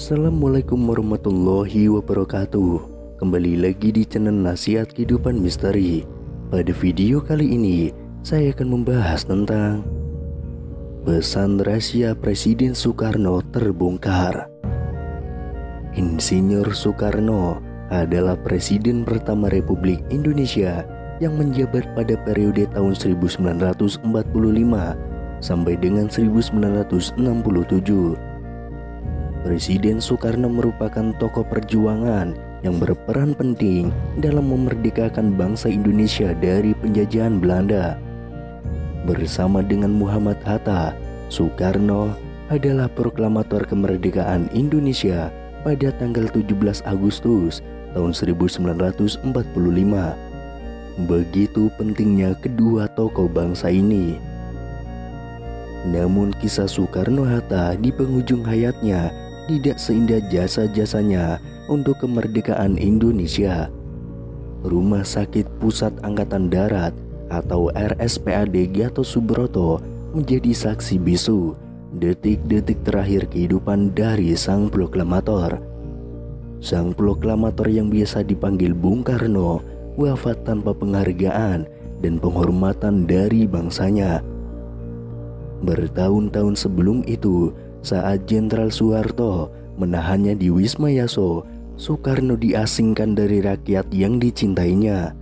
Assalamualaikum warahmatullahi wabarakatuh. Kembali lagi di channel Nasihat Kehidupan Misteri. Pada video kali ini saya akan membahas tentang pesan rahasia Presiden Soekarno terbongkar. Insinyur Soekarno adalah Presiden pertama Republik Indonesia yang menjabat pada periode tahun 1945 sampai dengan 1967. Presiden Soekarno merupakan tokoh perjuangan yang berperan penting dalam memerdekakan bangsa Indonesia dari penjajahan Belanda. Bersama dengan Muhammad Hatta, Soekarno adalah proklamator kemerdekaan Indonesia pada tanggal 17 Agustus tahun 1945. Begitu pentingnya kedua tokoh bangsa ini. Namun kisah Soekarno-Hatta di penghujung hayatnya tidak seindah jasa-jasanya untuk kemerdekaan Indonesia. Rumah Sakit Pusat Angkatan Darat atau RSPAD Gatot Subroto menjadi saksi bisu detik-detik terakhir kehidupan dari sang proklamator. Sang proklamator yang biasa dipanggil Bung Karno wafat tanpa penghargaan dan penghormatan dari bangsanya. Bertahun-tahun sebelum itu, saat Jenderal Soeharto menahannya di Wisma Yaso, Soekarno diasingkan dari rakyat yang dicintainya.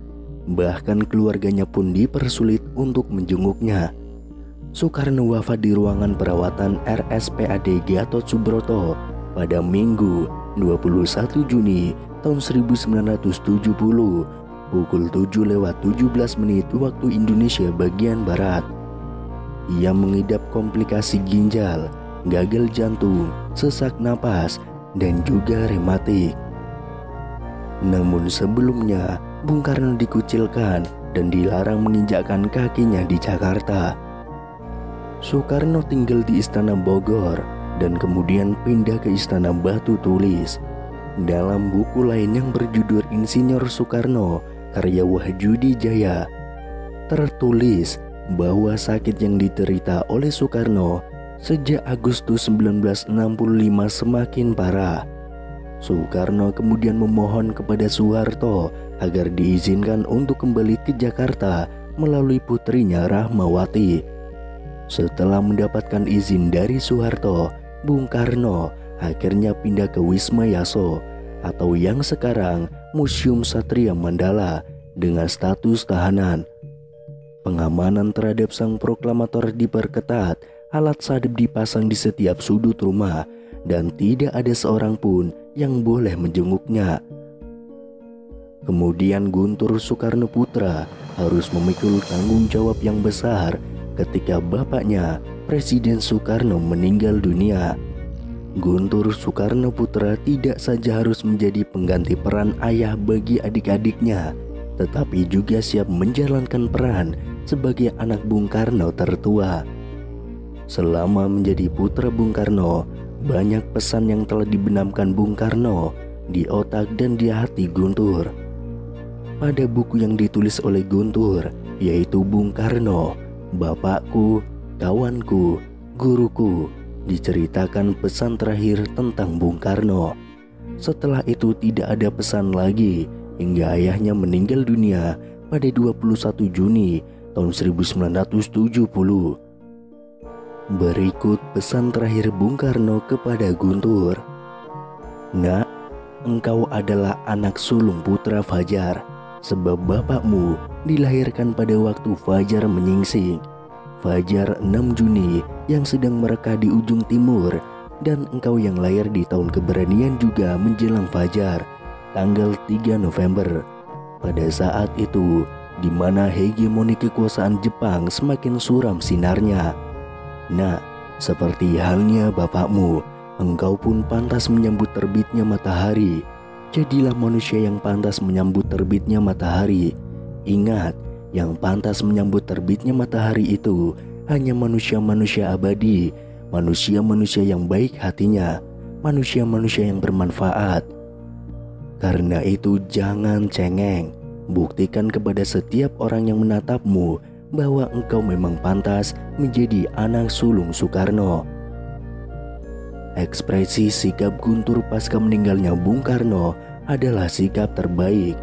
Bahkan keluarganya pun dipersulit untuk menjenguknya. Soekarno wafat di ruangan perawatan RSPAD Gatot Subroto pada Minggu 21 Juni tahun 1970 pukul 7:17 waktu Indonesia bagian Barat. Ia mengidap komplikasi ginjal, gagal jantung, sesak napas, dan juga rematik. Namun sebelumnya, Bung Karno dikucilkan dan dilarang menginjakkan kakinya di Jakarta. Soekarno tinggal di Istana Bogor dan kemudian pindah ke Istana Batu Tulis. Dalam buku lain yang berjudul Insinyur Soekarno, karya Wahyudi Jaya, tertulis bahwa sakit yang diderita oleh Soekarno sejak Agustus 1965 semakin parah. Soekarno kemudian memohon kepada Soeharto agar diizinkan untuk kembali ke Jakarta melalui putrinya Rahmawati. Setelah mendapatkan izin dari Soeharto, Bung Karno akhirnya pindah ke Wisma Yaso atau yang sekarang Museum Satria Mandala dengan status tahanan. Pengamanan terhadap sang proklamator diperketat, alat sadap dipasang di setiap sudut rumah, dan tidak ada seorang pun yang boleh menjenguknya. Kemudian Guntur Soekarno Putra harus memikul tanggung jawab yang besar ketika bapaknya, Presiden Soekarno, meninggal dunia. Guntur Soekarno Putra tidak saja harus menjadi pengganti peran ayah bagi adik-adiknya, tetapi juga siap menjalankan peran sebagai anak Bung Karno tertua. Selama menjadi putra Bung Karno, banyak pesan yang telah dibenamkan Bung Karno di otak dan di hati Guntur. Pada buku yang ditulis oleh Guntur, yaitu Bung Karno, Bapakku, Kawanku, Guruku, diceritakan pesan terakhir tentang Bung Karno. Setelah itu tidak ada pesan lagi hingga ayahnya meninggal dunia pada 21 Juni tahun 1970. Berikut pesan terakhir Bung Karno kepada Guntur. Nak, engkau adalah anak sulung putra Fajar, sebab bapakmu dilahirkan pada waktu Fajar menyingsing. Fajar 6 Juni yang sedang mereka di ujung timur, dan engkau yang lahir di tahun keberanian juga menjelang Fajar, tanggal 3 November. Pada saat itu, di mana hegemoni kekuasaan Jepang semakin suram sinarnya. Nah, seperti halnya bapakmu, engkau pun pantas menyambut terbitnya matahari. Jadilah manusia yang pantas menyambut terbitnya matahari. Ingat, yang pantas menyambut terbitnya matahari itu hanya manusia-manusia abadi, manusia-manusia yang baik hatinya, manusia-manusia yang bermanfaat. Karena itu jangan cengeng. Buktikan kepada setiap orang yang menatapmu bahwa engkau memang pantas menjadi anak sulung Soekarno. ekspresi sikap Guntur pasca meninggalnya Bung Karno adalah sikap terbaik,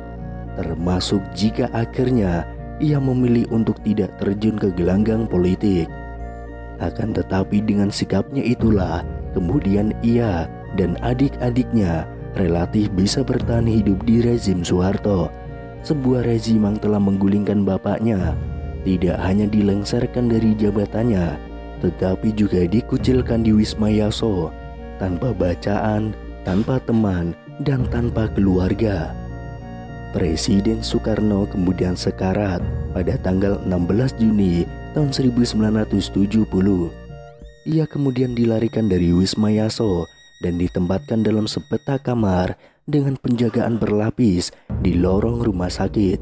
termasuk jika akhirnya ia memilih untuk tidak terjun ke gelanggang politik. Akan tetapi dengan sikapnya itulah kemudian ia dan adik-adiknya relatif bisa bertahan hidup di rezim Soeharto, sebuah rezim yang telah menggulingkan bapaknya, tidak hanya dilengsarkan dari jabatannya, tetapi juga dikucilkan di Wisma Yaso, tanpa bacaan, tanpa teman, dan tanpa keluarga. Presiden Soekarno kemudian sekarat pada tanggal 16 Juni tahun 1970. Ia kemudian dilarikan dari Wisma Yaso dan ditempatkan dalam sepetak kamar dengan penjagaan berlapis di lorong rumah sakit.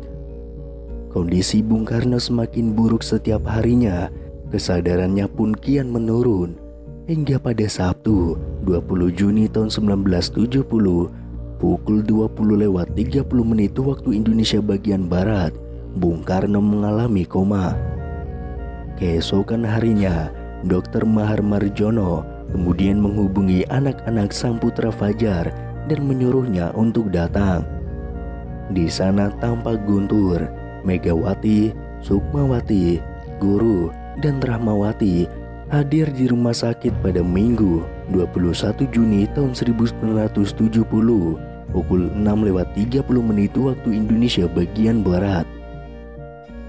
Kondisi Bung Karno semakin buruk setiap harinya, kesadarannya pun kian menurun. Hingga pada Sabtu 20 Juni tahun 1970 pukul 20:30 waktu Indonesia bagian Barat, Bung Karno mengalami koma. Keesokan harinya, Dr. Mahar Marjono kemudian menghubungi anak-anak sang putra Fajar dan menyuruhnya untuk datang. Di sana tampak Guntur, Megawati, Sukmawati, Guru, dan Rahmawati hadir di rumah sakit pada Minggu 21 Juni tahun 1970 pukul 6:30 waktu Indonesia bagian Barat.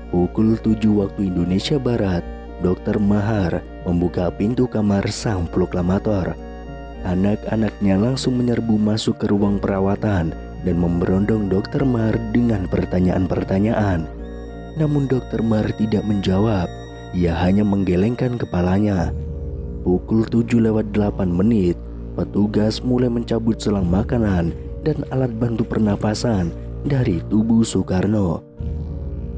Pukul 7 waktu Indonesia Barat, Dr. Mahar membuka pintu kamar sang proklamator. Anak-anaknya langsung menyerbu masuk ke ruang perawatan dan memberondong Dr. Mahar dengan pertanyaan-pertanyaan. Namun Dr. Mahar tidak menjawab, ia hanya menggelengkan kepalanya. Pukul 7:08, petugas mulai mencabut selang makanan dan alat bantu pernapasan dari tubuh Soekarno.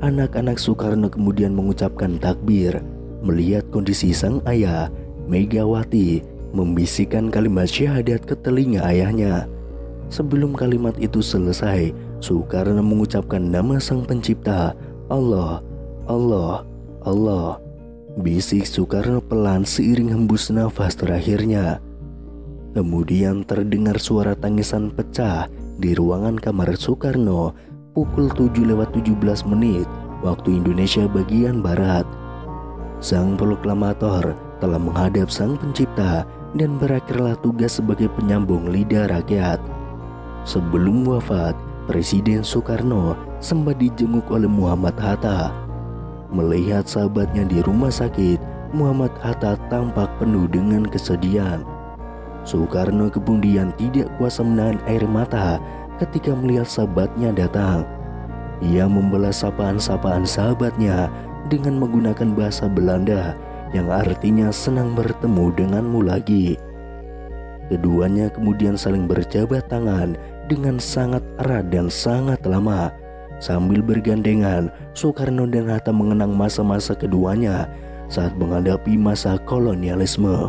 Anak-anak Soekarno kemudian mengucapkan takbir melihat kondisi sang ayah, Megawati, membisikkan kalimat syahadat ke telinga ayahnya. Sebelum kalimat itu selesai, Soekarno mengucapkan nama sang pencipta, Allah, Allah, Allah. Bisik Soekarno pelan seiring hembus nafas terakhirnya. Kemudian terdengar suara tangisan pecah di ruangan kamar Soekarno pukul 7:17 waktu Indonesia bagian Barat. Sang proklamator telah menghadap sang pencipta dan berakhirlah tugas sebagai penyambung lidah rakyat. Sebelum wafat, Presiden Soekarno sempat dijenguk oleh Muhammad Hatta. Melihat sahabatnya di rumah sakit, Muhammad Hatta tampak penuh dengan kesedihan. Soekarno kemudian tidak kuasa menahan air mata ketika melihat sahabatnya datang. Ia membalas sapaan-sapaan sahabatnya dengan menggunakan bahasa Belanda yang artinya senang bertemu denganmu lagi. Keduanya kemudian saling berjabat tangan dengan sangat erat dan sangat lama. Sambil bergandengan, Soekarno dan Hatta mengenang masa-masa keduanya saat menghadapi masa kolonialisme.